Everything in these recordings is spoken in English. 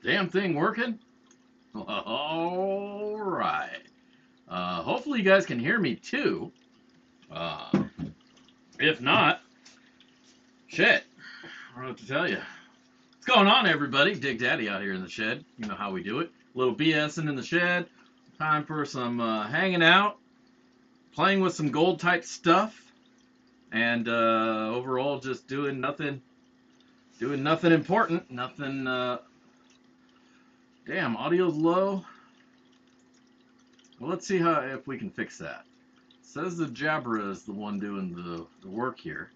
Damn thing working? All right. Hopefully you guys can hear me too. Uh, if not, shit. I don't know what to tell you. What's going on, everybody? Dig Daddy out here in the shed. You know how we do it. A little BSing in the shed. Time for some hanging out, playing with some gold type stuff, and overall just doing nothing important. Nothing. Damn, audio's low. Well, let's see how if we can fix that. Says the Jabra is the one doing the work here.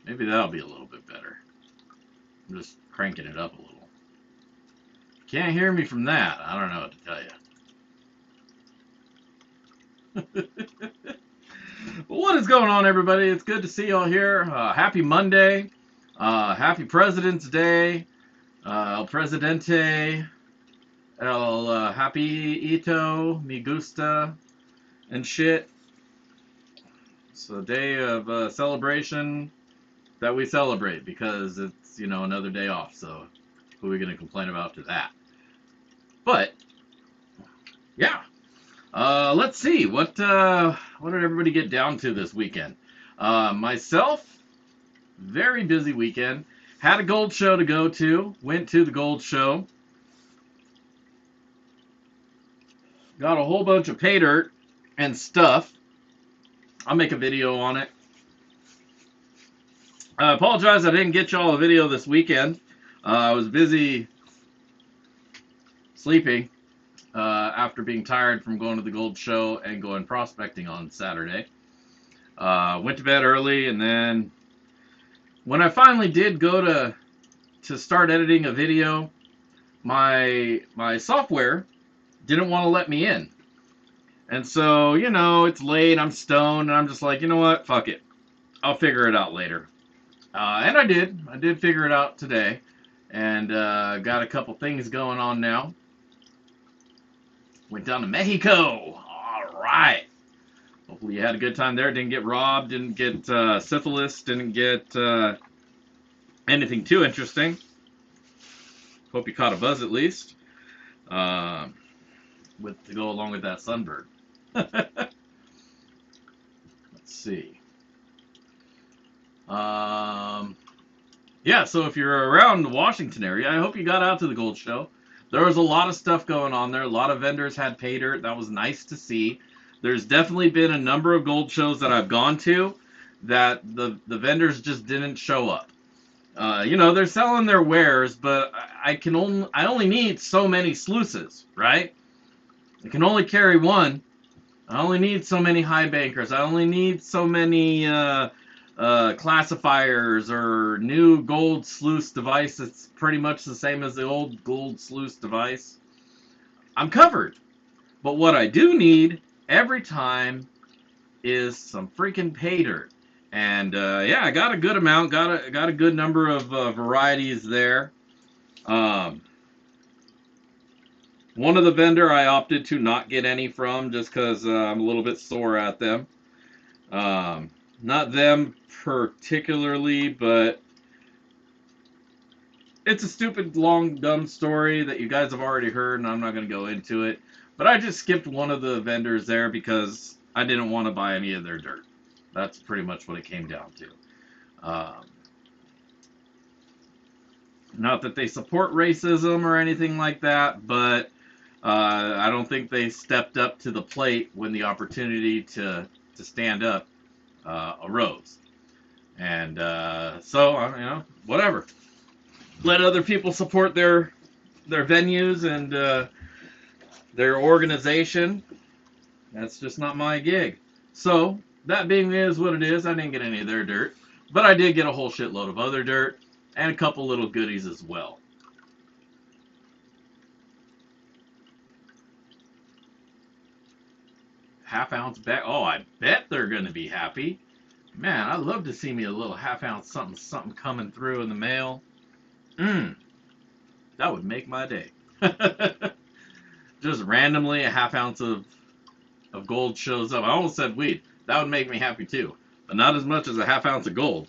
Maybe that'll be a little bit better. I'm just cranking it up a little. Can't hear me from that. I don't know what to tell you. What is going on, everybody? It's good to see y'all here. Happy Monday. Happy President's Day. El Presidente. Happy Ito. Me gusta. And shit. It's a day of celebration that we celebrate because it's, another day off. So who are we going to complain about to that? But, yeah. Let's see. What did everybody get down to this weekend? Myself, very busy weekend. Had a gold show to go to. Went to the gold show. Got a whole bunch of pay dirt and stuff. I'll make a video on it. I apologize I didn't get y'all a video this weekend. I was busy sleeping after being tired from going to the gold show and going prospecting on Saturday. Went to bed early, and then when I finally did go to start editing a video, my software didn't want to let me in. And so, it's late, I'm stoned, and I'm just like, you know what, fuck it. I'll figure it out later. And I did. I did figure it out today. And got a couple things going on now. Went down to Mexico. All right. Hopefully you had a good time there. Didn't get robbed. Didn't get syphilis. Didn't get anything too interesting. Hope you caught a buzz at least. To go along with that sunburn. Let's see. Yeah, so if you're around the Washington area, I hope you got out to the gold show. There was a lot of stuff going on there. A lot of vendors had pay dirt. That was nice to see. There's definitely been a number of gold shows that I've gone to that the vendors just didn't show up. They're selling their wares, but I only need so many sluices, right? I can only carry one. I only need so many high bankers. I only need so many classifiers or new gold sluice device that's pretty much the same as the old gold sluice device. I'm covered. But what I do need every time is some freaking pay dirt. And yeah, I got a good amount, got a good number of varieties there. One of the vendor I opted to not get any from just because I'm a little bit sore at them. Not them particularly, but it's a stupid, long, dumb story that you guys have already heard, and I'm not going to go into it. But I just skipped one of the vendors there because I didn't want to buy any of their dirt. That's pretty much what it came down to. Not that they support racism or anything like that, but I don't think they stepped up to the plate when the opportunity to stand up arose. And so, whatever. Let other people support their venues and their organization. That's just not my gig. So, that being is what it is, I didn't get any of their dirt. But I did get a whole shitload of other dirt and a couple little goodies as well. Half-ounce bag. Oh, I bet they're going to be happy. Man, I'd love to see me a little half-ounce something coming through in the mail. That would make my day. Just randomly a half-ounce of gold shows up. I almost said weed. That would make me happy too, but not as much as a half ounce of gold.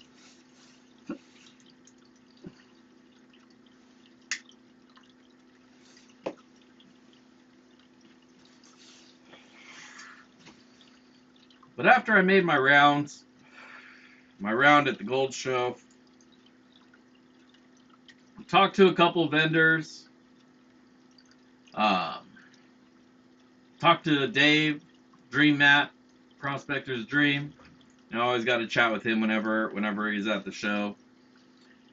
But after I made my round at the gold show, talked to a couple vendors, um, talked to Dave, Dream Matt, Prospector's Dream. I always got to chat with him whenever he's at the show,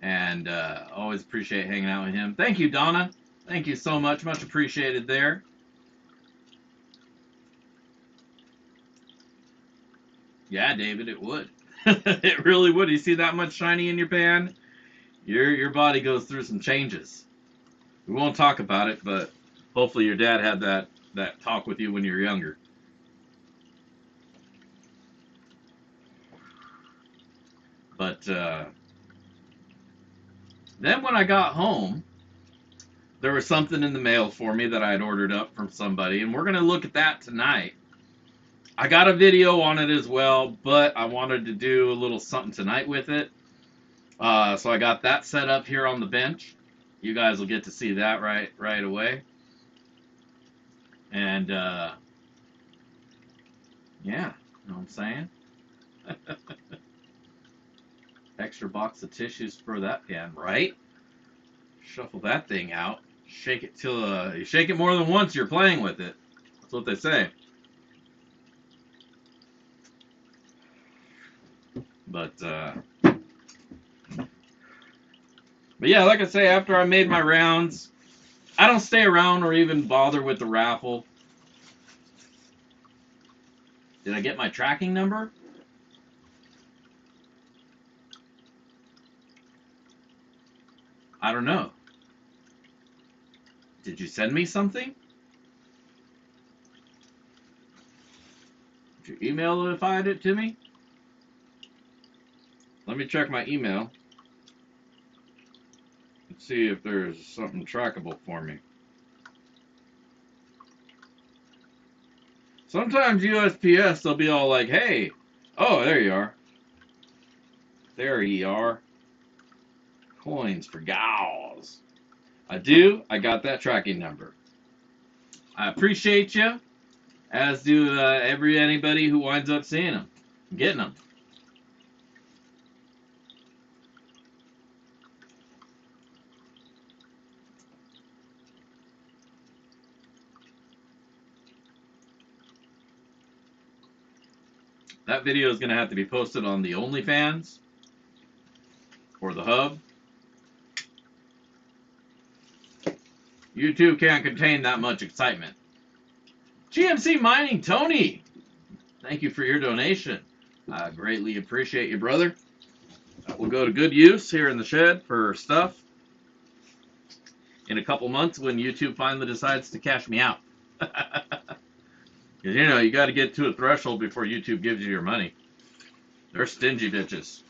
and always appreciate hanging out with him. Thank you, Donna. Thank you so much. Much appreciated there. Yeah, David, it would. It really would. You see that much shiny in your pan? Your body goes through some changes. We won't talk about it, but hopefully your dad had that talk with you when you were younger. But then when I got home, there was something in the mail for me that I had ordered up from somebody, and we're going to look at that tonight. I got a video on it as well, but I wanted to do a little something tonight with it. So I got that set up here on the bench. You guys will get to see that right away. And yeah, you know what I'm saying? Extra box of tissues for that pan, right? Shuffle that thing out. Shake it till you shake it more than once, you're playing with it. That's what they say. But yeah, like I say, after I made my rounds, I don't stay around or even bother with the raffle. Did I get my tracking number? I don't know. Did you send me something? Did you email it to me? Let me check my email and see if there's something trackable for me. Sometimes USPS, they'll be all like, hey, oh, there you are. There you are. Coins for gals. I got that tracking number. I appreciate you, as do anybody who winds up seeing them, getting them. That video is going to have to be posted on the OnlyFans or the Hub. YouTube can't contain that much excitement. GMC Mining, Tony, thank you for your donation. I greatly appreciate you, brother. That will go to good use here in the shed for stuff in a couple months when YouTube finally decides to cash me out. Because, you got to get to a threshold before YouTube gives you your money. They're stingy bitches.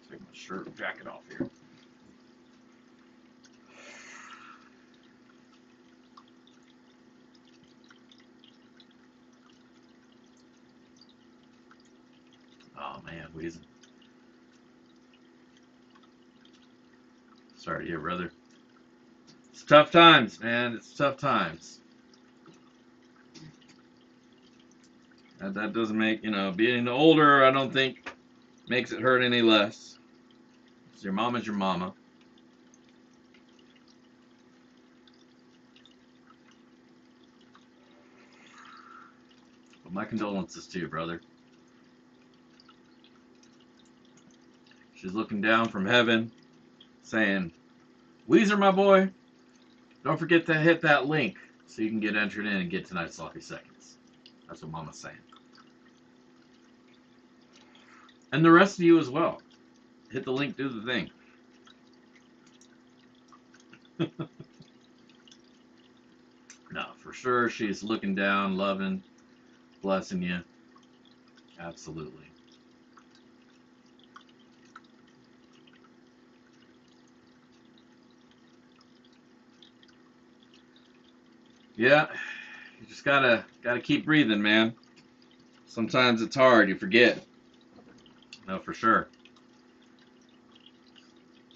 Take my shirt and jacket off here. Oh, man, wheezing. Sorry to hear, brother. It's tough times, man. It's tough times. That doesn't make, being older, I don't think makes it hurt any less. Your mama's your mama. But my condolences to you, brother. She's looking down from heaven, saying, Weezer, my boy, don't forget to hit that link so you can get entered in and get tonight's Sloppy Seconds. That's what Mama's saying. And the rest of you as well. Hit the link, do the thing. No, for sure, she's looking down, loving, blessing you. Absolutely. Yeah, You just gotta keep breathing, man. Sometimes it's hard. You forget. No, for sure.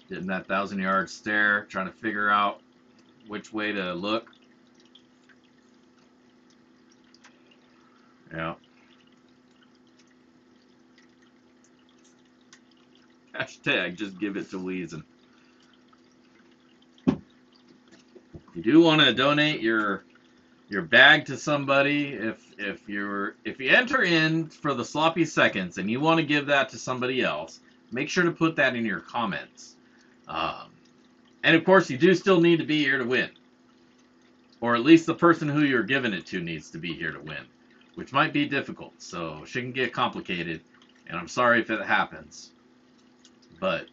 Getting that 1,000-yard stare, trying to figure out which way to look. Yeah. Hashtag just give it to Weezen. You do want to donate your bag to somebody if you enter in for the sloppy seconds and you want to give that to somebody else, make sure to put that in your comments. And of course, you do still need to be here to win, or at least the person who you're giving it to needs to be here to win, which might be difficult. So she can get complicated, and I'm sorry if it happens, but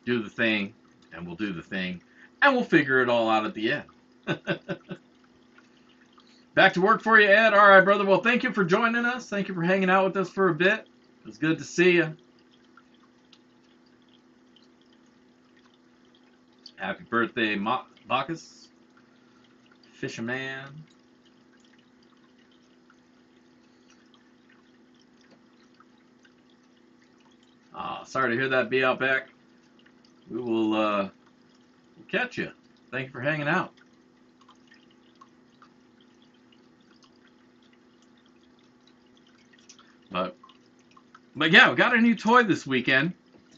do the thing, and we'll do the thing, and we'll figure it all out at the end. Back to work for you, Ed. All right, brother. Well, thank you for joining us. Thank you for hanging out with us for a bit. It was good to see you. Happy birthday, Bacchus. Fisherman. Sorry to hear that, Be Outback. We will we'll catch you. Thank you for hanging out. But yeah, we got a new toy this weekend,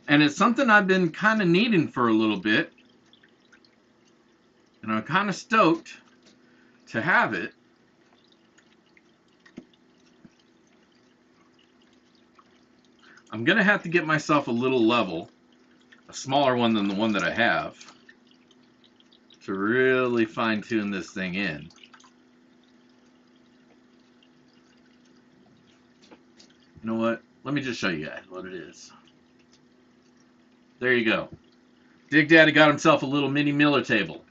and it's something I've been kind of needing for a little bit, and I'm kind of stoked to have it. I'm gonna have to get myself a little level, a smaller one than the one that I have, to really fine-tune this thing in. You know what? Let me just show you guys what it is. There you go. Dig Daddy got himself a little mini Miller table.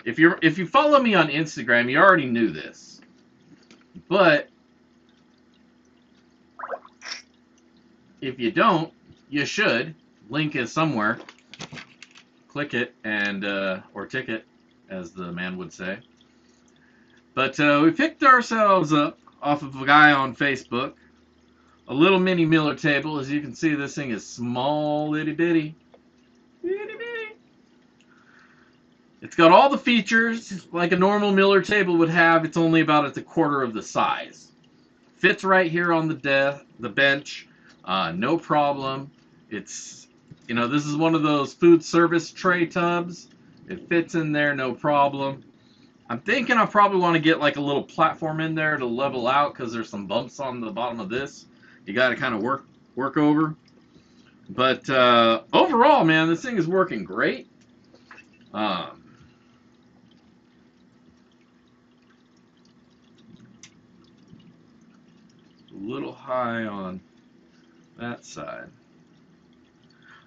If you follow me on Instagram, you already knew this. But if you don't, you should. Link is somewhere. Click it and or tick it, as the man would say. But we picked ourselves up off of a guy on Facebook. A little mini Miller table. As you can see, this thing is small, itty bitty. Itty bitty. It's got all the features like a normal Miller table would have. It's only about at a quarter of the size. Fits right here on the bench. No problem. It's, this is one of those food service tray tubs. It fits in there, no problem. I'm thinking I probably want to get like a little platform in there to level out because there's some bumps on the bottom of this. You got to kind of work over. But overall, man, this thing is working great. A little high on that side.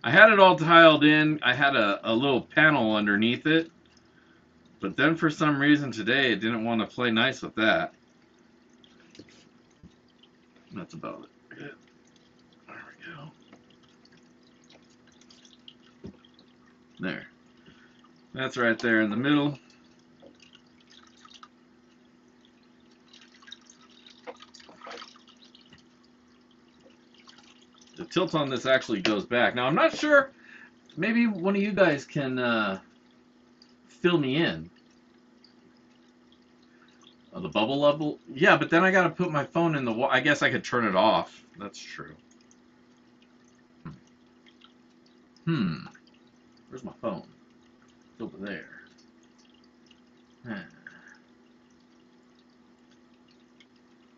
I had it all tiled in. I had a little panel underneath it. But then for some reason today, it didn't want to play nice with that. That's about it. There we go. There. That's right there in the middle. The tilt on this actually goes back. Now, I'm not sure. Maybe one of you guys can fill me in. Oh, the bubble level? Yeah, but then I got to put my phone in the wall. I guess I could turn it off. That's true. Where's my phone? It's over there.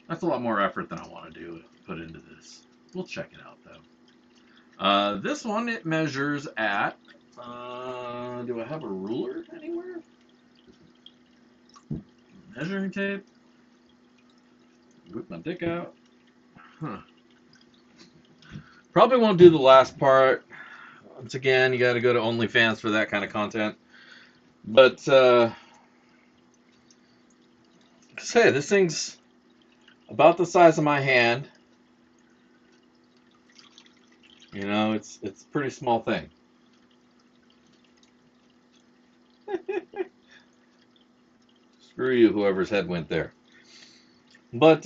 That's a lot more effort than I want to put into this. We'll check it out, though. This one, it measures at... do I have a ruler anywhere? Measuring tape? Whip my dick out. Probably won't do the last part. Once again, you got to go to OnlyFans for that kind of content. But, hey, this thing's about the size of my hand. It's a pretty small thing. Screw you, whoever's head went there. But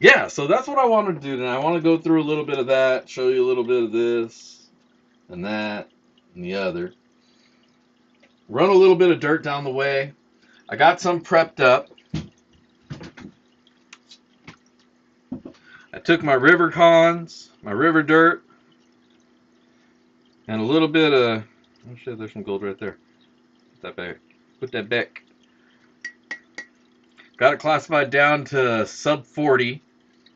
yeah, so that's what I want to do tonight. I want to go through a little bit of that, show you a little bit of this and that and the other. Run a little bit of dirt down the way. I got some prepped up. I took my river cons, my river dirt, and a little bit of, oh shit, there's some gold right there. Put that back. Put that back. Got it classified down to sub 40,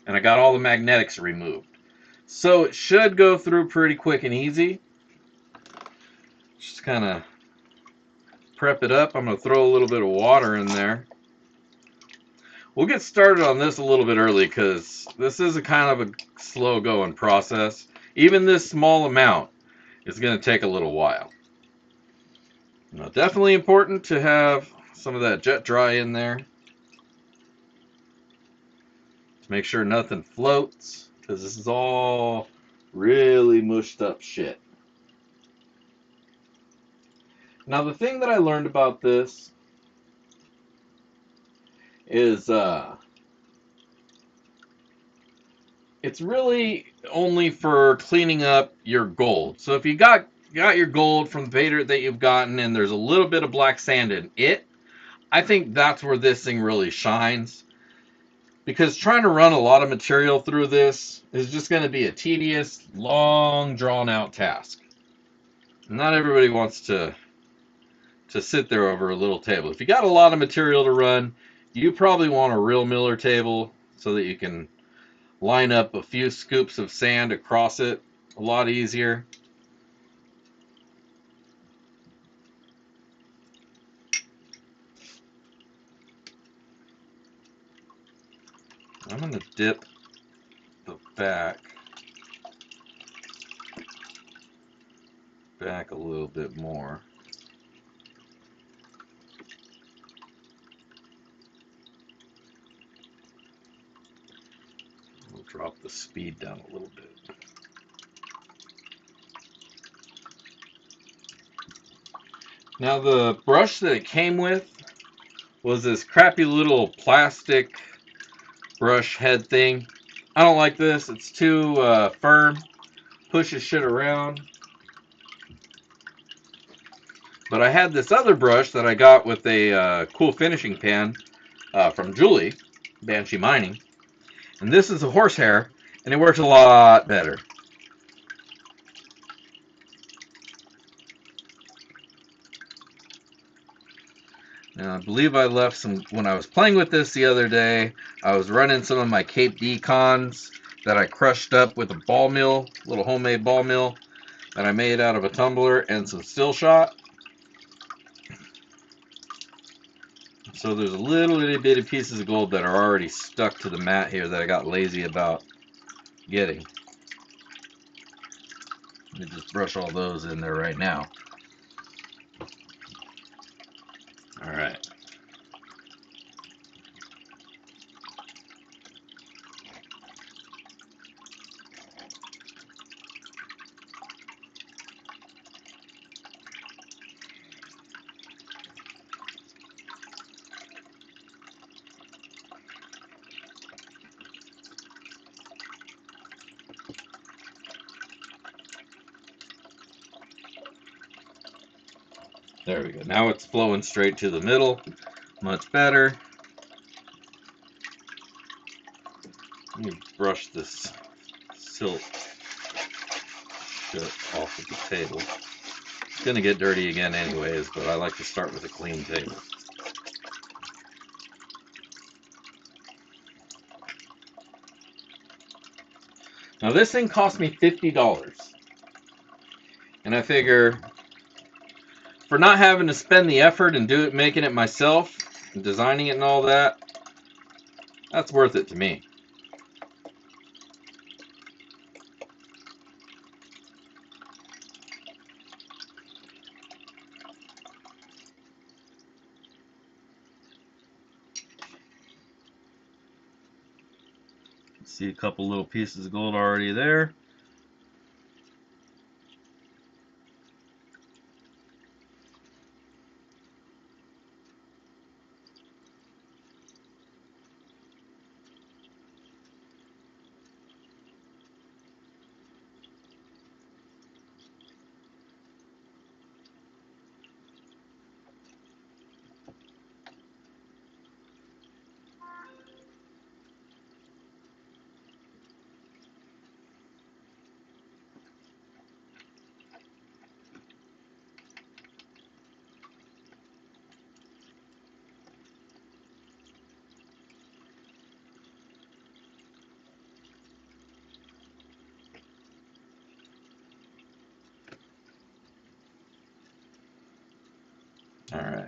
and I got all the magnetics removed. So it should go through pretty quick and easy. Just kind of prep it up. I'm going to throw a little bit of water in there. We'll get started on this a little bit early because this is a kind of a slow going process. Even this small amount is going to take a little while. Now, definitely important to have some of that jet dry in there to make sure nothing floats, because this is all really mushed up shit. Now, the thing that I learned about this is it's really only for cleaning up your gold. So if you got your gold from the Vader that you've gotten and there's a little bit of black sand in it, I think that's where this thing really shines. Because trying to run a lot of material through this is just going to be a tedious, long, drawn-out task. Not everybody wants to sit there over a little table. If you got a lot of material to run, you probably want a real miller table so that you can line up a few scoops of sand across it a lot easier. I'm going to dip the back a little bit more. We'll drop the speed down a little bit. Now the brush that it came with was this crappy little plastic brush head thing. I don't like this. It's too firm. Pushes shit around. But I had this other brush that I got with a cool finishing pan from Julie, Banshee Mining. And this is a horsehair, and it works a lot better. Now, I believe I left some, when I was playing with this the other day, I was running some of my Cape D cons that I crushed up with a ball mill, little homemade ball mill that I made out of a tumbler and some still shot. So there's a little itty bitty pieces of gold that are already stuck to the mat here that I got lazy about getting. Let me just brush all those in there right now. Alright. There we go. Now it's flowing straight to the middle. Much better. Let me brush this silt shit off of the table. It's going to get dirty again anyways, but I like to start with a clean table. Now this thing cost me $50. And I figure for not having to spend the effort and making it myself, and designing it and all that, that's worth it to me. See a couple little pieces of gold already there. All right.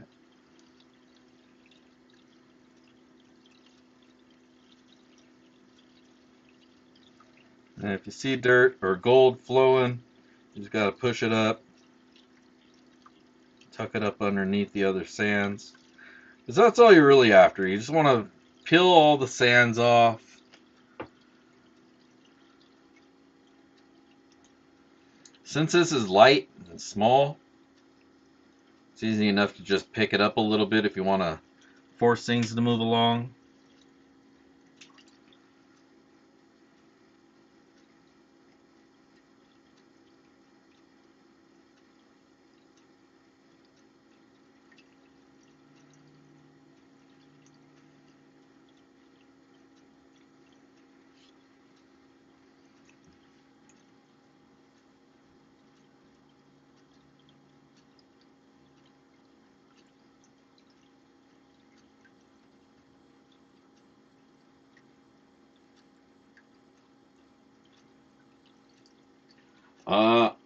And if you see dirt or gold flowing, you just got to push it up, tuck it up underneath the other sands. Because that's all you're really after. You just want to peel all the sands off. Since this is light and small, it's easy enough to just pick it up a little bit if you want to force things to move along.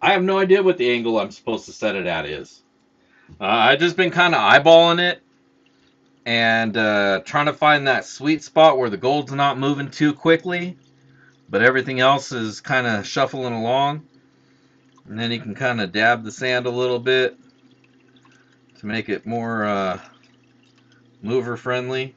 I have no idea what the angle I'm supposed to set it at is. I've just been kind of eyeballing it and trying to find that sweet spot where the gold's not moving too quickly, but everything else is kind of shuffling along. And then you can kind of dab the sand a little bit to make it more mover friendly.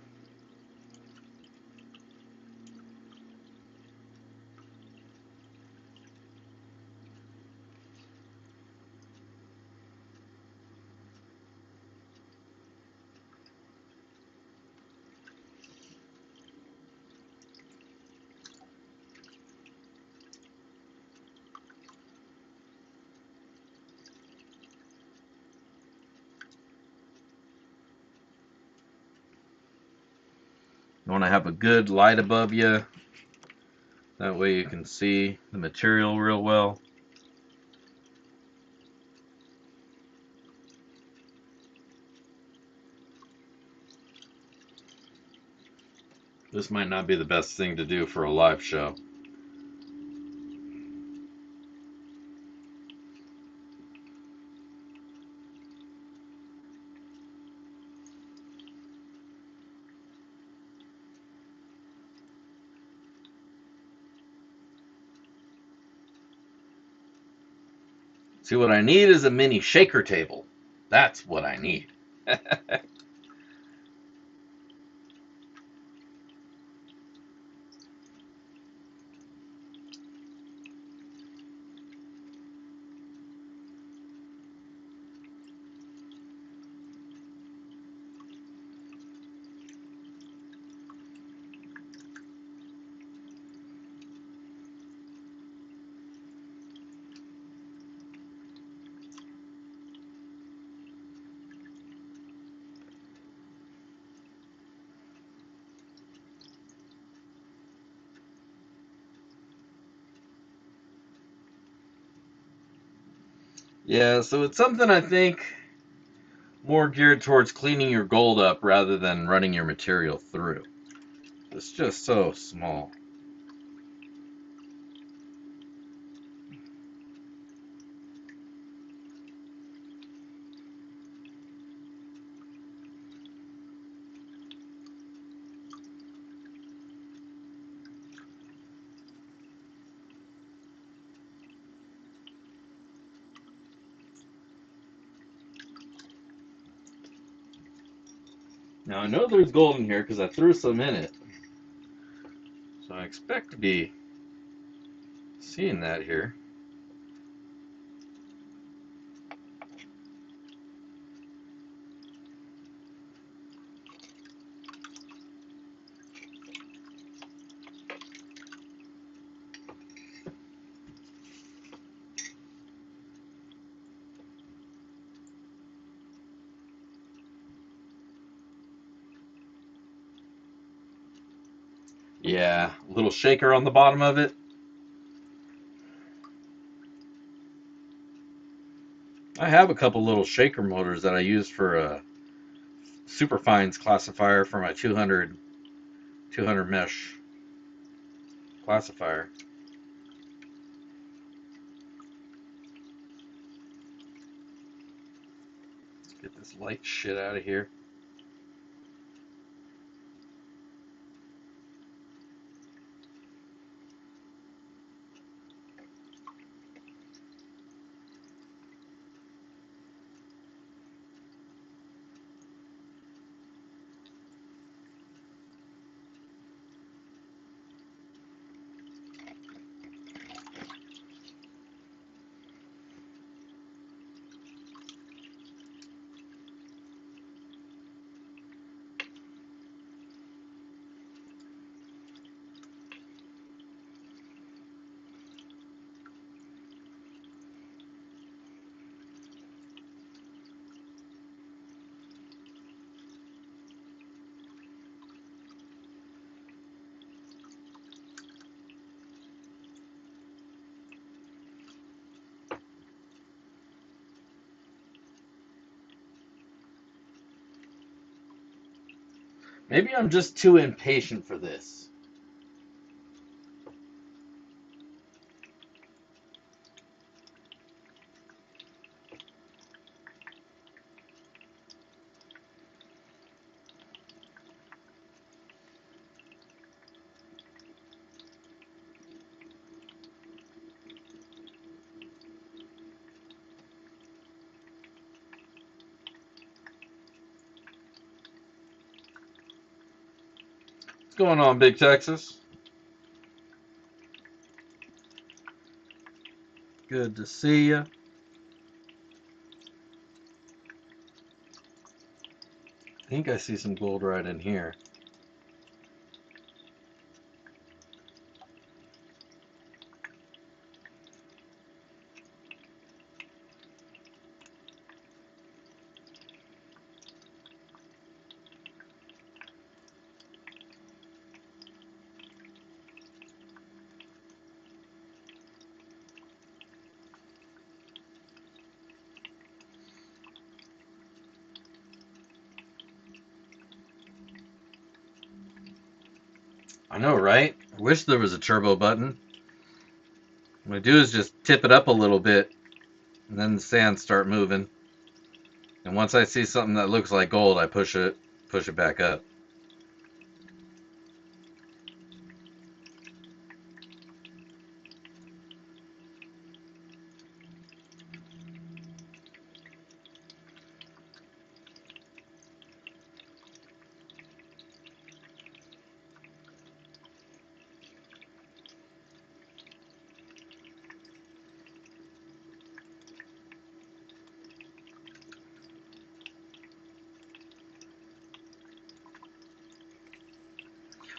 You want to have a good light above you. That way you can see the material real well. This might not be the best thing to do for a live show. See, what I need is a mini shaker table. That's what I need. Yeah, so it's something I think more geared towards cleaning your gold up rather than running your material through. It's just so small. Now I know there's gold in here because I threw some in it. So I expect to be seeing that here. Yeah, a little shaker on the bottom of it. I have a couple little shaker motors that I use for a superfines classifier for my 200 mesh classifier. Get this light shit out of here. Maybe I'm just too impatient for this. What's going on, Big Texas? Good to see you. I think I see some gold right in here. I know, right? I wish there was a turbo button. What I do is just tip it up a little bit, and then the sands start moving. And once I see something that looks like gold, I push it back up.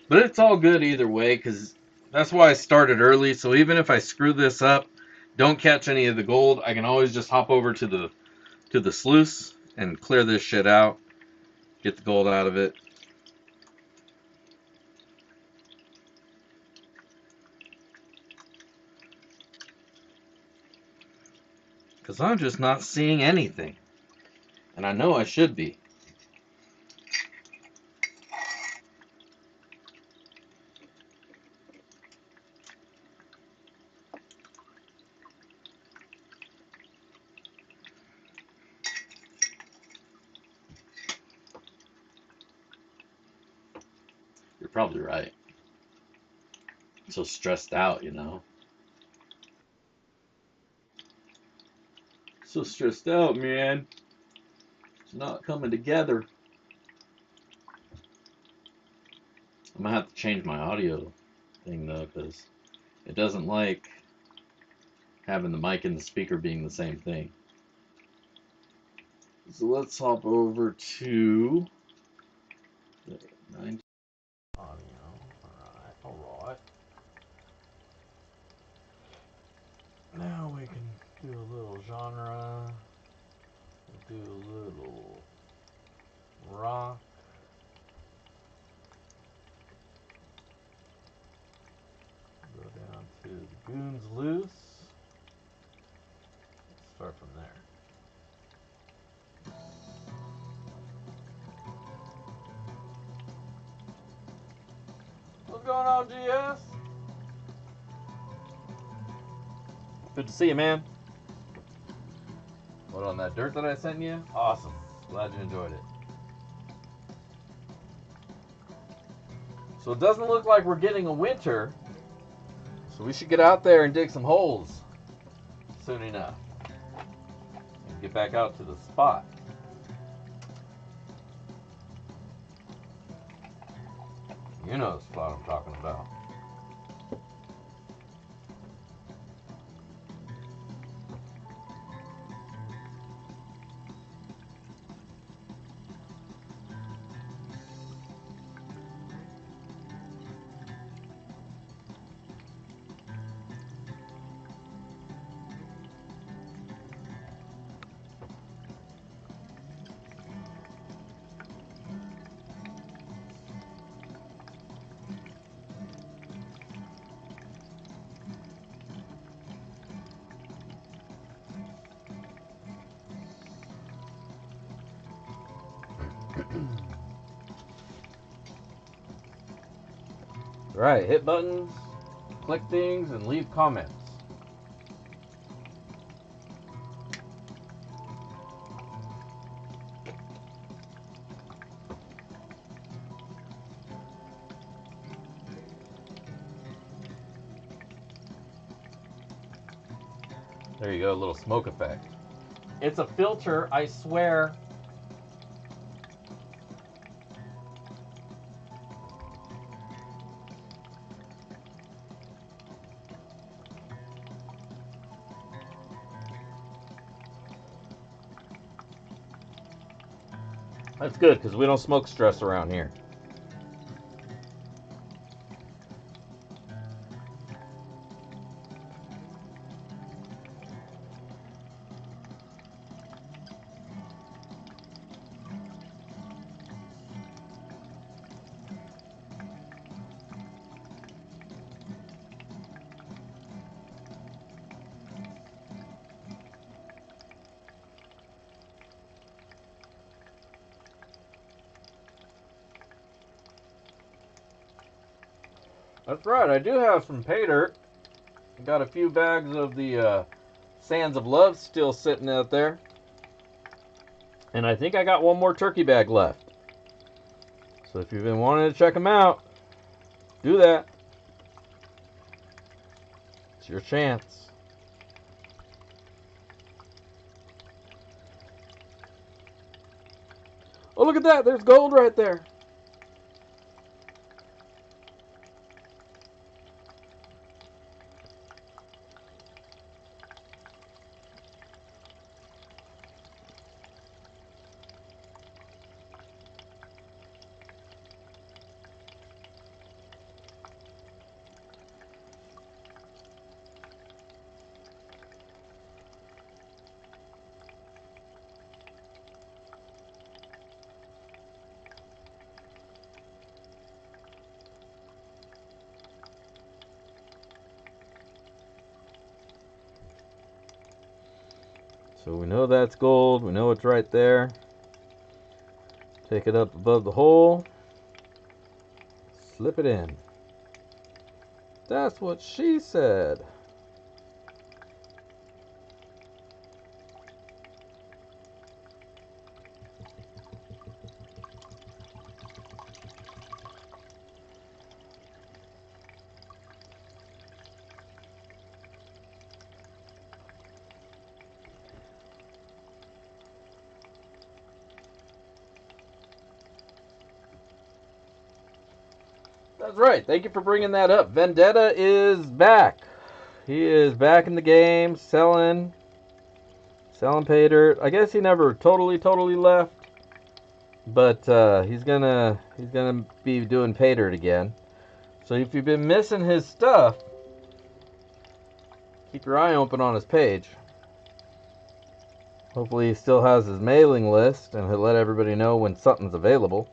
But it's all good either way, because that's why I started early. So even if I screw this up, don't catch any of the gold, I can always just hop over to the sluice and clear this shit out, get the gold out of it. Because I'm just not seeing anything. And I know I should be. You're probably right. I'm so stressed out, you know. So stressed out, man. It's not coming together. I'm gonna have to change my audio thing though, because it doesn't like having the mic and the speaker being the same thing. So let's hop over to the 9 audio. Alright. Now we can do a little genre. We'll do a little rock. Go down to the Goons Loose. Let's start from there. What's going on, GS? Good to see you, man. What, on that dirt that I sent you? Awesome. Glad you enjoyed it. So it doesn't look like we're getting a winter. So we should get out there and dig some holes soon enough. And get back out to the spot. You know the spot I'm talking about. Right, hit buttons, click things, and leave comments. There you go, a little smoke effect. It's a filter, I swear. That's good, because we don't smoke stress around here. That's right, I do have some pay dirt. Got a few bags of the Sands of Love still sitting out there. And I think I got one more turkey bag left. So if you've been wanting to check them out, do that. It's your chance. Oh, look at that. There's gold right there. So we know that's gold. We know it's right there. Take it up above the hole. Slip it in. That's what she said. That's right. Thank you for bringing that up. Vendetta is back. He is back in the game, selling pay dirt. I guess he never totally left, but he's gonna be doing pay dirt again. So if you've been missing his stuff, keep your eye open on his page. Hopefully he still has his mailing list, and he'll let everybody know when something's available.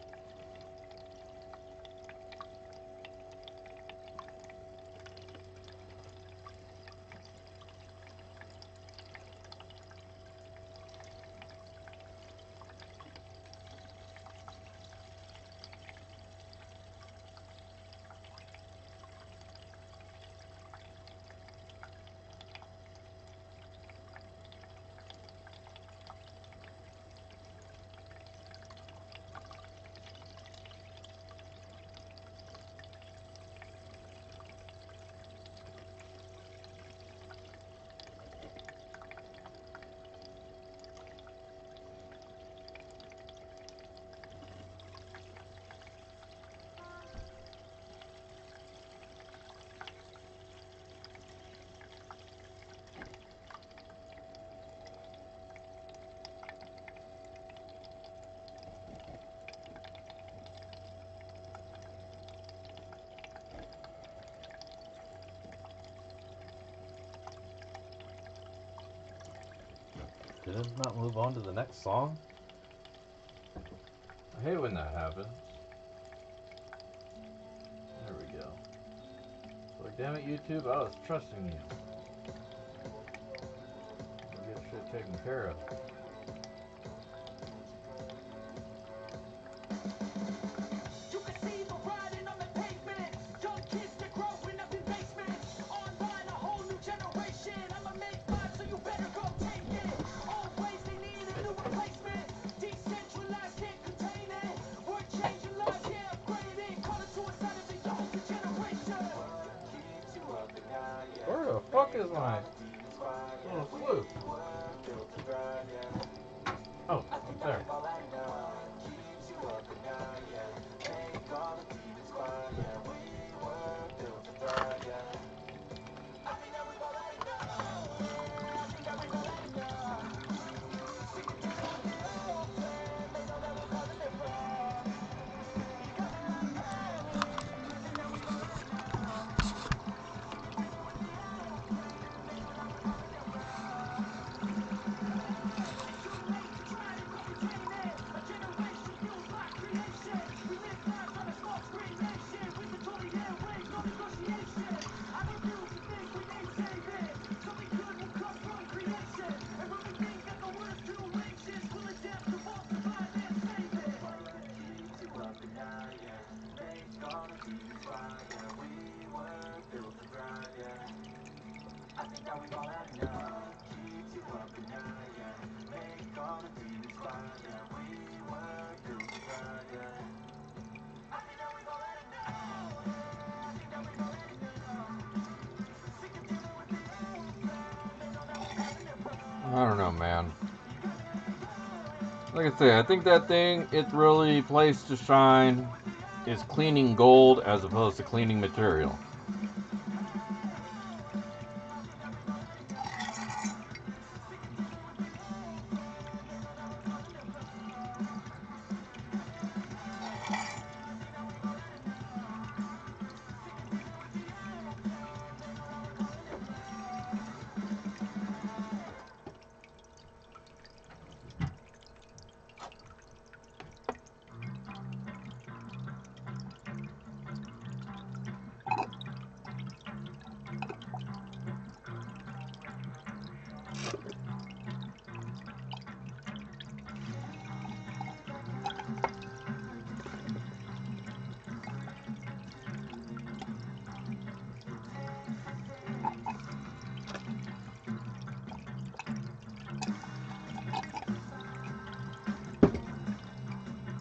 Did it not move on to the next song? I hate when that happens. There we go. Like, damn it, YouTube, I was trusting you. We'll get shit taken care of. Where the fuck is my little flute? Oh, up there. I don't know, man. Like I say, I think that thing, it's really place to shine is cleaning gold as opposed to cleaning material.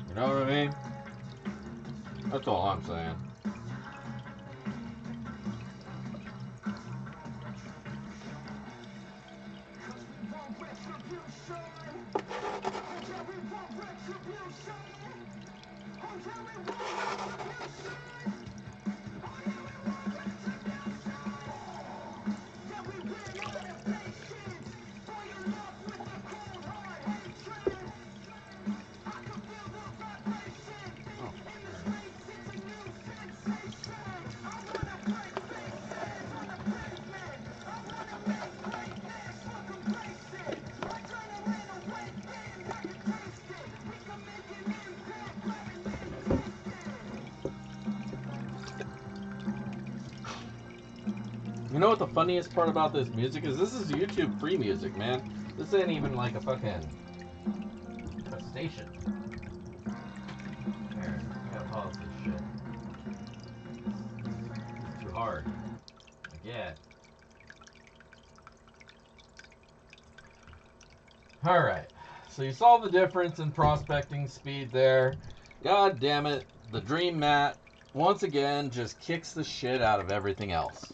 You know what I mean? That's all I'm saying. You know what the funniest part about this music is? This is YouTube free music, man. This ain't even like a fucking a station. Here, I gotta pause this shit. It's too hard. Again. Alright. So you saw the difference in prospecting speed there. God damn it. The Dream Mat, once again, just kicks the shit out of everything else.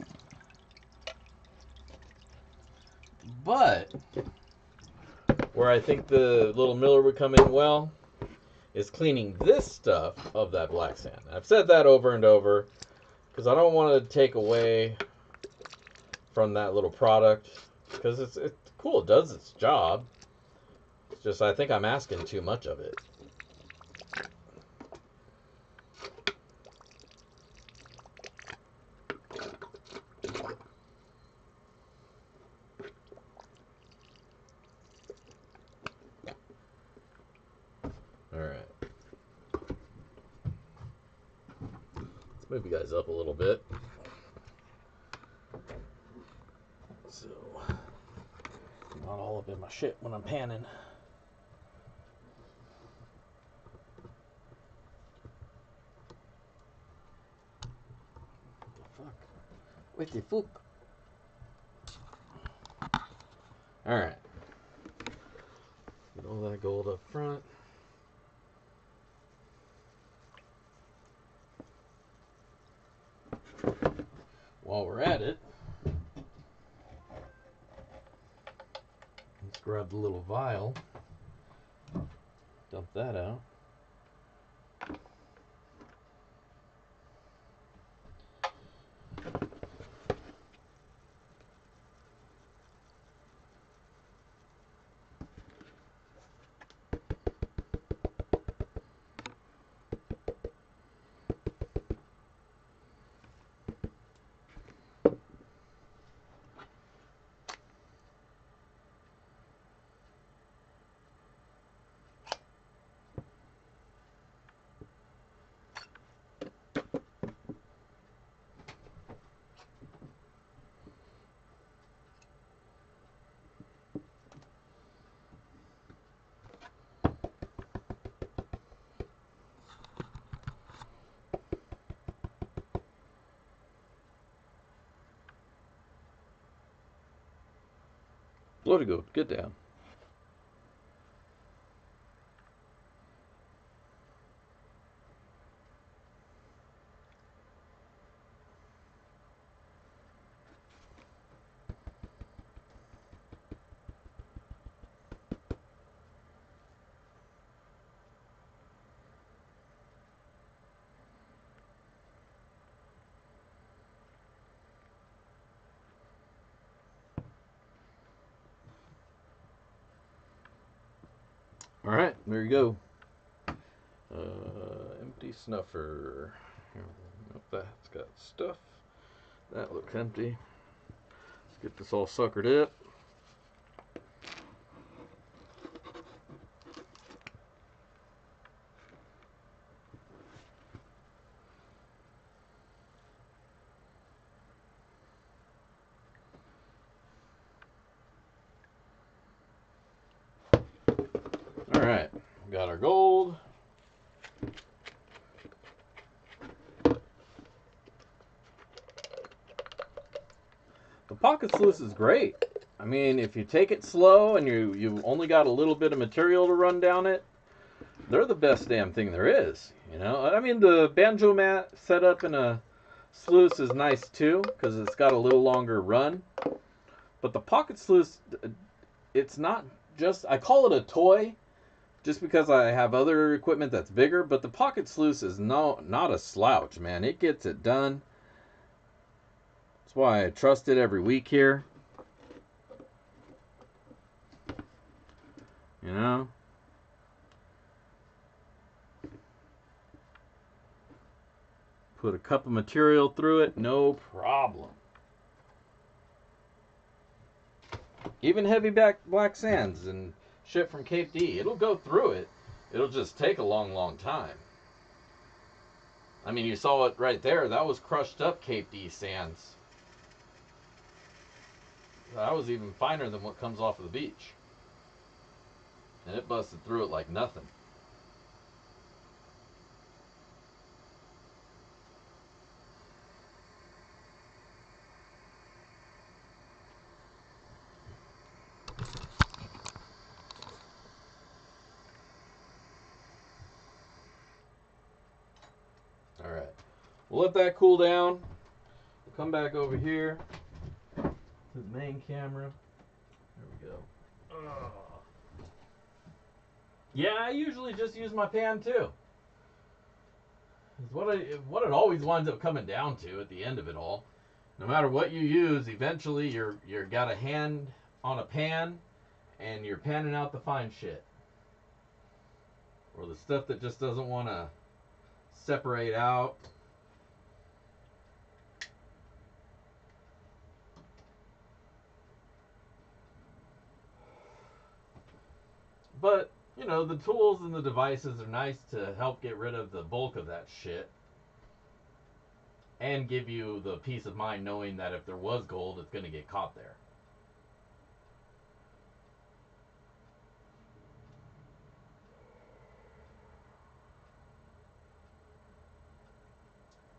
But where I think the little Miller would come in well is cleaning this stuff of that black sand. I've said that over and over because I don't want to take away from that little product because it's cool. It does its job. It's just I think I'm asking too much of it. Move you guys up a little bit. So, not all up in my shit when I'm panning. What the fuck? Alright. Get all that gold up front. While we're at it, let's grab the little vial. Dump that out. Bloody goat, get down. Alright, there you go. Empty snuffer. Nope, that's got stuff. That looks empty. Let's get this all suckered up. Alright, got our gold. The pocket sluice is great. I mean, if you take it slow and you've only got a little bit of material to run down it, they're the best damn thing there is. You know, I mean, the banjo mat setup in a sluice is nice too because it's got a little longer run. But the pocket sluice, it's not just, I call it a toy just because I have other equipment that's bigger, but the pocket sluice is not a slouch, man. It gets it done. That's why I trust it every week here. You know? Put a cup of material through it, no problem. Even heavy black sands and shit from Cape D, it'll go through it. It'll just take a long time. I mean, you saw it right there. That was crushed up Cape D sands. That was even finer than what comes off of the beach. And it busted through it like nothing. Alright. We'll let that cool down. We'll come back over here to the main camera. There we go. Yeah, I usually just use my pan too. It's what it always winds up coming down to at the end of it all. No matter what you use, eventually you're got a hand on a pan and you're panning out the fine shit. Or the stuff that just doesn't want to separate out. But, you know, the tools and the devices are nice to help get rid of the bulk of that shit. and give you the peace of mind knowing that if there was gold, it's going to get caught there.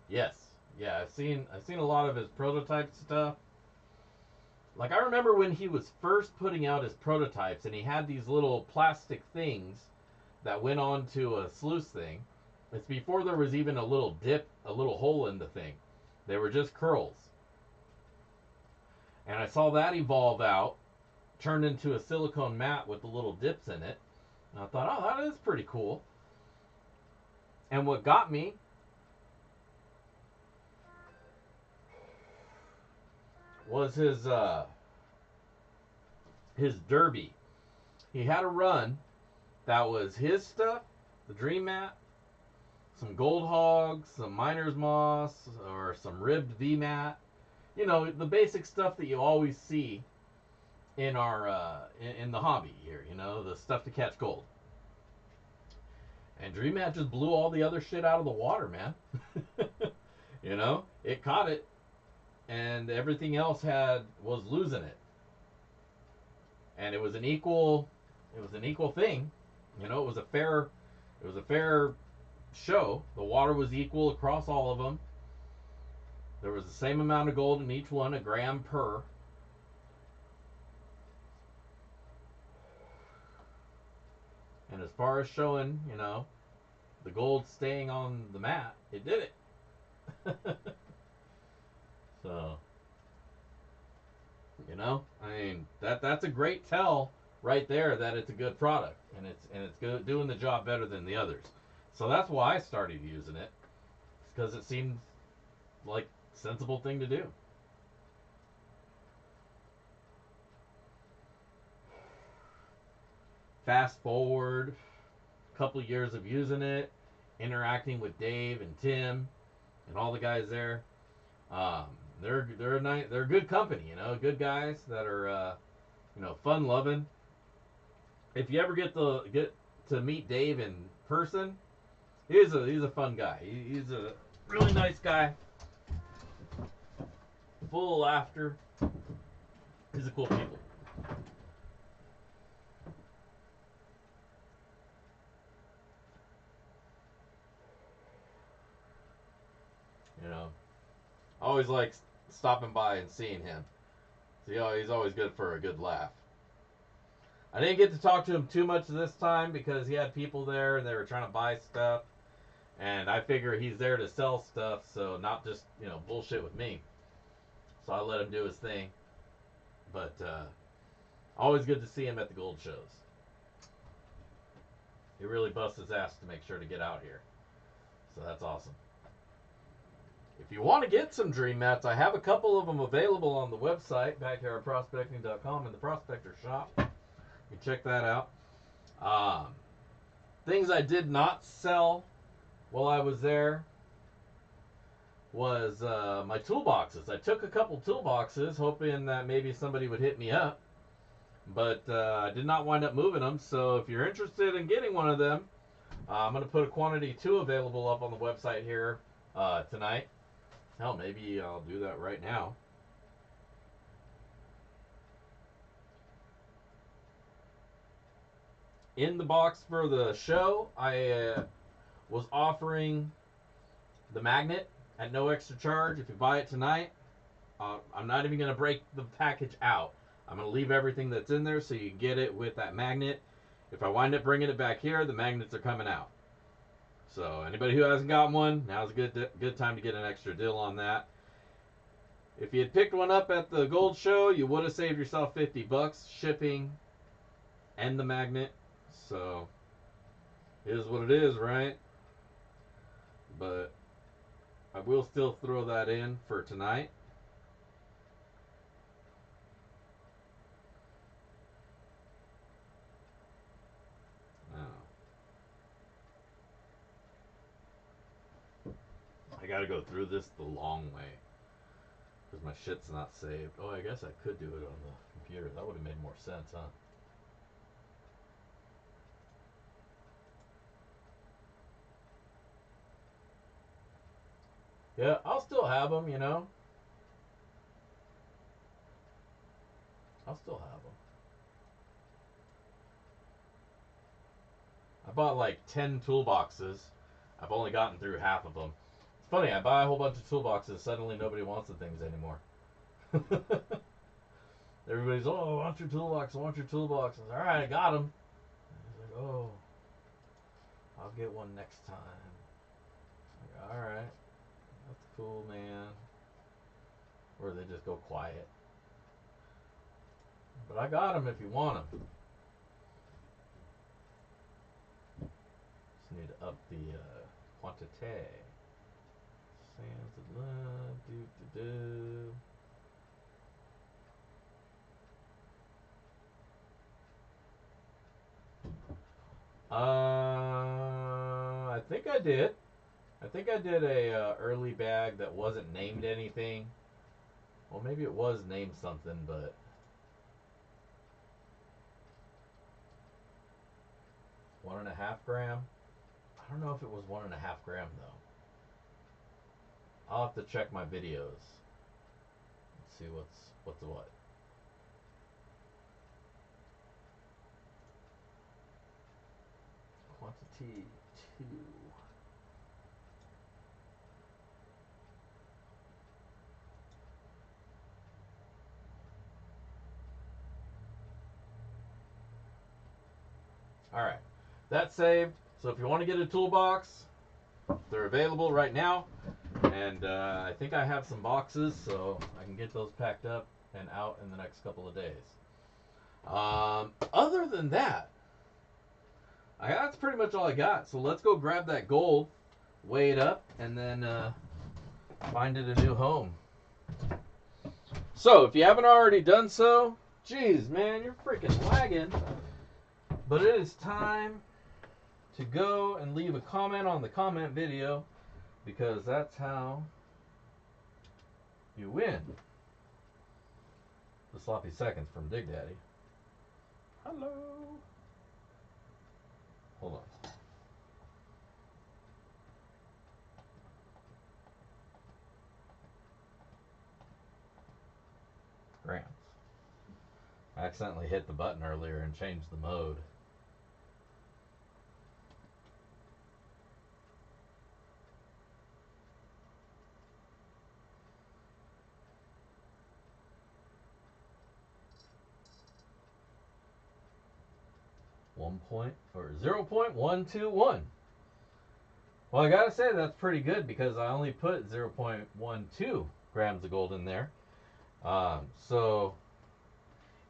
Yes, yeah, I've seen a lot of his prototype stuff. Like I remember when he was first putting out his prototypes, and he had these little plastic things that went onto a sluice thing. It's before there was even a little dip, a little hole in the thing. They were just curls. And I saw that evolve out, turned into a silicone mat with the little dips in it. And I thought, oh, that is pretty cool. And what got me was his derby. He had a run that was his stuff, the Dream Mat, some Gold Hogs, some Miner's Moss, or some ribbed VMAT. You know, the basic stuff that you always see in our in the hobby here. You know, the stuff to catch gold. And Dream Mat just blew all the other shit out of the water, man. You know, it caught it, and everything else was losing it. And it was an equal thing. You know, it was a fair show. The water was equal across all of them. There was the same amount of gold in each one, a gram per. And as far as showing, you know, the gold staying on the mat, it did it. So, you know, I mean, that's a great tell right there that it's a good product, and it's good, doing the job better than the others. So that's why I started using it, because it seemed like a sensible thing to do. Fast forward a couple of years of using it, interacting with Dave and Tim and all the guys there. Um, they're a nice, they're a good company, you know, good guys that are you know, fun loving. If you ever get to meet Dave in person, he's a fun guy. He's a really nice guy, full of laughter. He's a cool people. You know, I always like stopping by and seeing him. So, you know, he's always good for a good laugh. I didn't get to talk to him too much this time because he had people there and they were trying to buy stuff. And I figure he's there to sell stuff, so not just, you know, bullshit with me. So I let him do his thing. But always good to see him at the gold shows. He really busts his ass to make sure to get out here. So that's awesome. If you want to get some dream mats, I have a couple of them available on the website, backyardprospecting.com, in the prospector shop. You can check that out. Um, Things I did not sell while I was there was my toolboxes. I took a couple toolboxes hoping that maybe somebody would hit me up, but I did not wind up moving them. So if you're interested in getting one of them, I'm going to put a quantity 2 available up on the website here tonight. Hell, maybe I'll do that right now. In the box for the show, I was offering the magnet at no extra charge. If you buy it tonight, I'm not even going to break the package out. I'm going to leave everything that's in there so you get it with that magnet. If I wind up bringing it back here, the magnets are coming out. So anybody who hasn't got one, now's a good time to get an extra deal on that. If you had picked one up at the gold show, you would have saved yourself $50 shipping and the magnet. So it is what it is, right? But I will still throw that in for tonight. I gotta go through this the long way because my shit's not saved. Oh, I guess I could do it on the computer. That would have made more sense, huh? Yeah, I'll still have them, you know. I'll still have them. I bought like 10 toolboxes. I've only gotten through half of them. It's funny, I buy a whole bunch of toolboxes, suddenly nobody wants the things anymore. Everybody's, oh, I want your toolbox, I want your toolboxes. All right, I got them. He's like, oh, I'll get one next time. Like, all right, that's cool, man. Or they just go quiet. But I got them if you want them. Just need to up the quantity. Sands of love, do do do. I think I did. I think I did a early bag that wasn't named anything. Well, maybe it was named something, but 1.5 gram. I don't know if it was 1.5 gram though. I'll have to check my videos and see what's what. Quantity 2. All right, that's saved. So if you want to get a toolbox, they're available right now, and I think I have some boxes, so I can get those packed up and out in the next couple of days. Other than that, that's pretty much all I got. So let's go grab that gold, weigh it up, and then find it a new home. So if you haven't already done so, geez, man, you're freaking lagging. But it is time to go and leave a comment on the comment video, because that's how you win the sloppy seconds from Dig Daddy. Hello. Hold on. Grams. I accidentally hit the button earlier and changed the mode. One point or 0.121. Well, I gotta say that's pretty good because I only put 0.12 grams of gold in there. So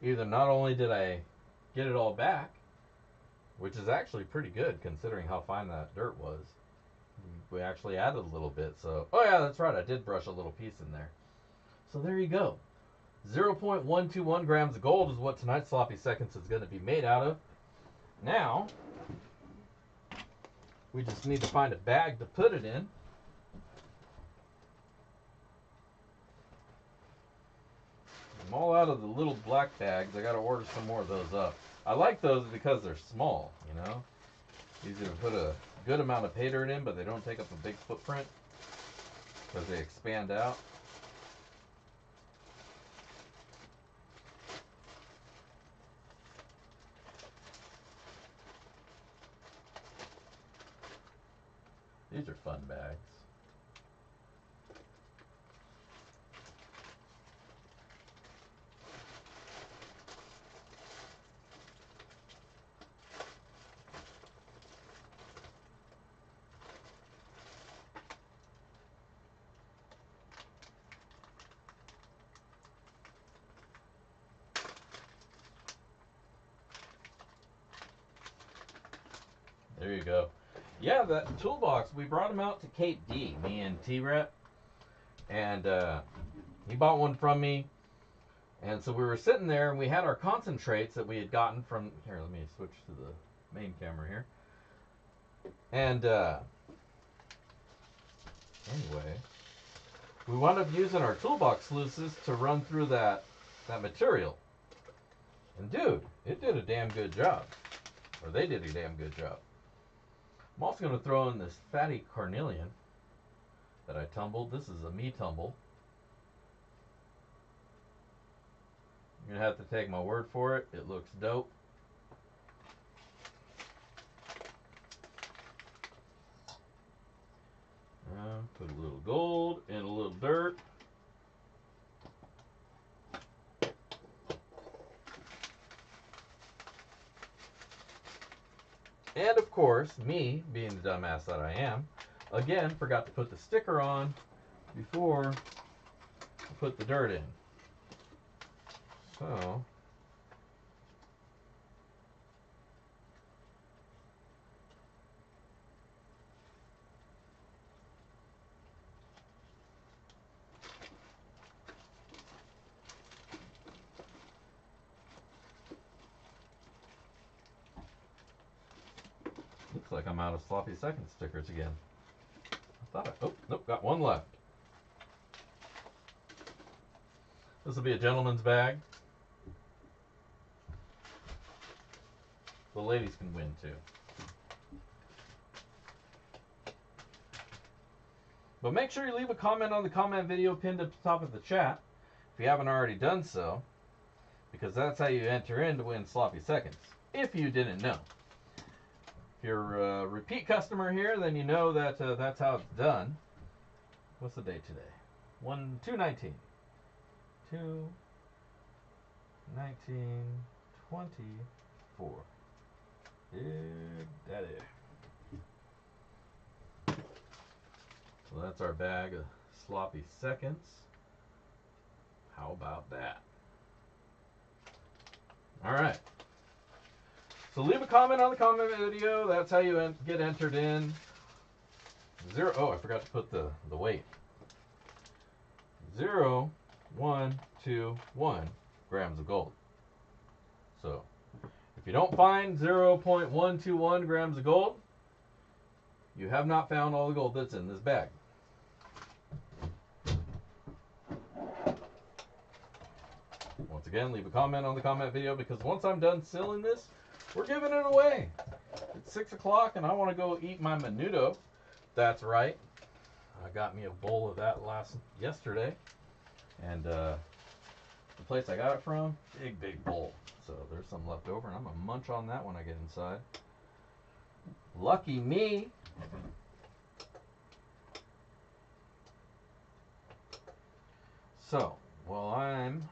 either not only did I get it all back, which is actually pretty good considering how fine that dirt was. We actually added a little bit. So, oh yeah, that's right. I did brush a little piece in there. So there you go. 0.121 grams of gold is what tonight's sloppy seconds is going to be made out of. Now, we just need to find a bag to put it in. I'm all out of the little black bags. I got to order some more of those up. I like those because they're small, you know. Easy to put a good amount of pay dirt in, but they don't take up a big footprint because they expand out. These are fun bags. There you go. Yeah, that toolbox, we brought him out to Cape D, me and T-Rep. And he bought one from me. And so we were sitting there and we had our concentrates that we had gotten from, here, let me switch to the main camera here. And anyway, we wound up using our toolbox sluices to run through that material. And dude, it did a damn good job. Or they did a damn good job. I'm also going to throw in this fatty carnelian. that I tumbled. This is a me tumble. You're gonna have to take my word for it. It looks dope. Put a little gold and a little dirt. And of course, me, being the dumbass that I am, again, forgot to put the sticker on before I put the dirt in. So, looks like I'm out of sloppy second stickers again. Oh, nope, got one left. This will be a gentleman's bag. The ladies can win too. But make sure you leave a comment on the comment video pinned at the top of the chat if you haven't already done so, because that's how you enter in to win sloppy seconds, if you didn't know. If you're a repeat customer here, then you know that that's how it's done. What's the date today? 2/19. 2/19/24. Big Daddy. So that's our bag of sloppy seconds. How about that? All right. So leave a comment on the comment video. That's how you get entered in. Oh, I forgot to put the weight. 0.121 grams of gold. So if you don't find 0.121 grams of gold, you have not found all the gold that's in this bag. Once again, leave a comment on the comment video, because once I'm done sealing this, we're giving it away. It's 6 o'clock and I want to go eat my menudo. That's right. I got me a bowl of that yesterday. And the place I got it from, big bowl. So there's some left over, and I'm going to munch on that when I get inside. Lucky me. So, while I'm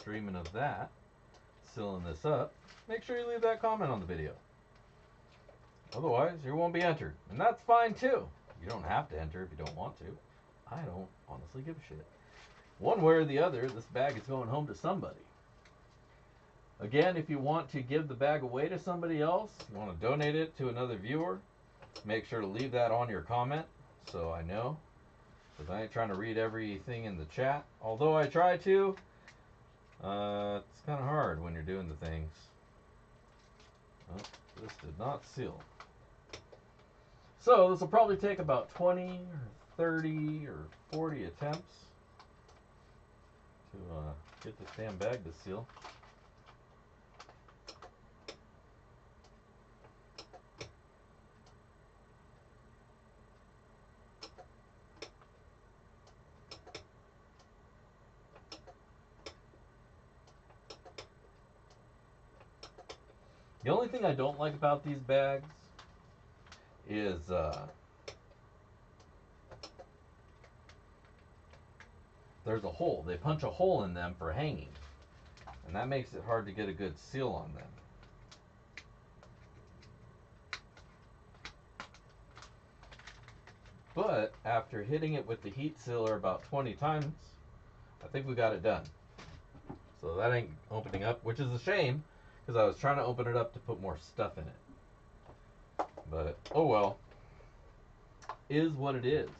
dreaming of that, sealing this up, make sure you leave that comment on the video. Otherwise, you won't be entered. And that's fine too. You don't have to enter if you don't want to. I don't honestly give a shit. One way or the other, this bag is going home to somebody. Again, if you want to give the bag away to somebody else, you want to donate it to another viewer, make sure to leave that on your comment so I know. Because I ain't trying to read everything in the chat. Although I try to, it's kind of hard when you're doing the things. Oh, this did not seal. So this will probably take about 20 or 30 or 40 attempts to get this damn bag to seal. The only thing I don't like about these bags is there's a hole. They punch a hole in them for hanging, and that makes it hard to get a good seal on them. But after hitting it with the heat sealer about 20 times, I think we got it done. So that ain't opening up, which is a shame, because I was trying to open it up to put more stuff in it. But, oh well. Is what it is.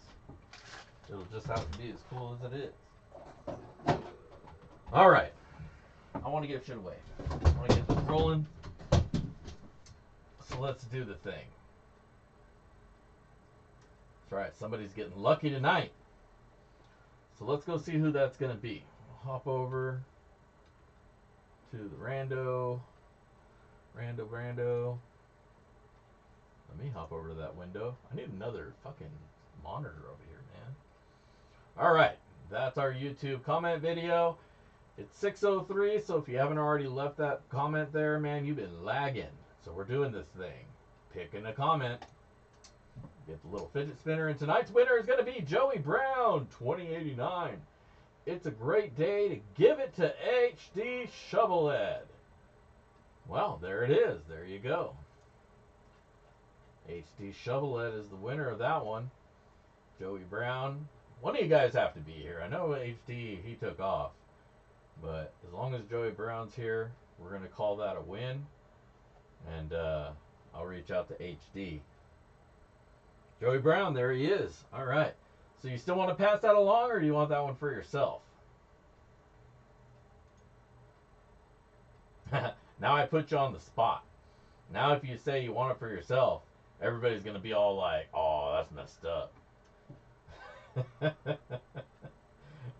It'll just have to be as cool as it is. Alright. I want to give shit away. I want to get this rolling. So let's do the thing. That's right, somebody's getting lucky tonight. So let's go see who that's going to be. I'll hop over to the rando. Rando. Let me hop over to that window. I need another fucking monitor over here, man. All right, that's our YouTube comment video. It's 6:03, so if you haven't already left that comment there, man, you've been lagging. So we're doing this thing. Picking a comment. Get the little fidget spinner, and tonight's winner is going to be Joey Brown, 2089. It's a great day to give it to HD Shovelhead. Well, there it is. There you go. HD Shovelhead is the winner of that one. Joey Brown. One of you guys have to be here. I know HD, he took off. But as long as Joey Brown's here, we're going to call that a win. And I'll reach out to HD. Joey Brown, there he is. All right. So you still want to pass that along, or do you want that one for yourself? Now I put you on the spot. Now if you say you want it for yourself, everybody's going to be all like, oh, that's messed up.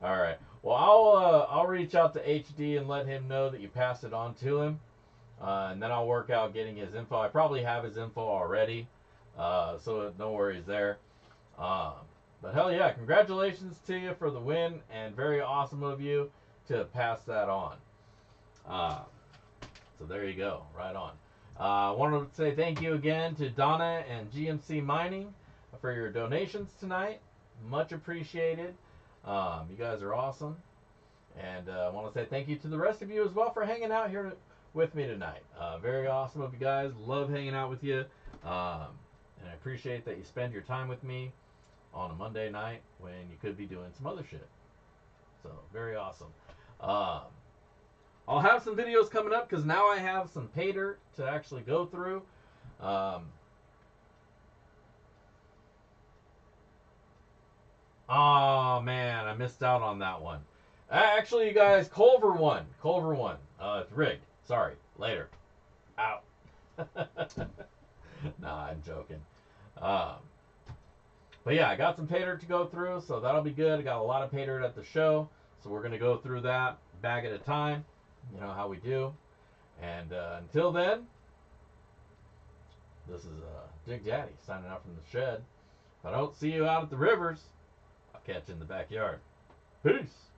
All right. Well, I'll reach out to HD and let him know that you passed it on to him. And then I'll work out getting his info. I probably have his info already. So no worries there. But hell yeah, congratulations to you for the win, and very awesome of you to pass that on. So there you go, right on. I wanted to say thank you again to Donna and GMC Mining for your donations tonight. Much appreciated. You guys are awesome. And I want to say thank you to the rest of you as well for hanging out here with me tonight. Very awesome of you guys. Love hanging out with you. And I appreciate that you spend your time with me on a Monday night when you could be doing some other shit. So, very awesome. I'll have some videos coming up because now I have some pay dirt to actually go through. Oh man, I missed out on that one. Actually, you guys, Culver won. Culver won. It's rigged. Sorry. Later. Out. Nah, I'm joking. But yeah, I got some pay dirt to go through, so that'll be good. I got a lot of pay dirt at the show, so we're gonna go through that bag at a time. You know how we do. And until then, this is Dig Daddy signing out from the shed. If I don't see you out at the rivers, I'll catch you in the backyard. Peace.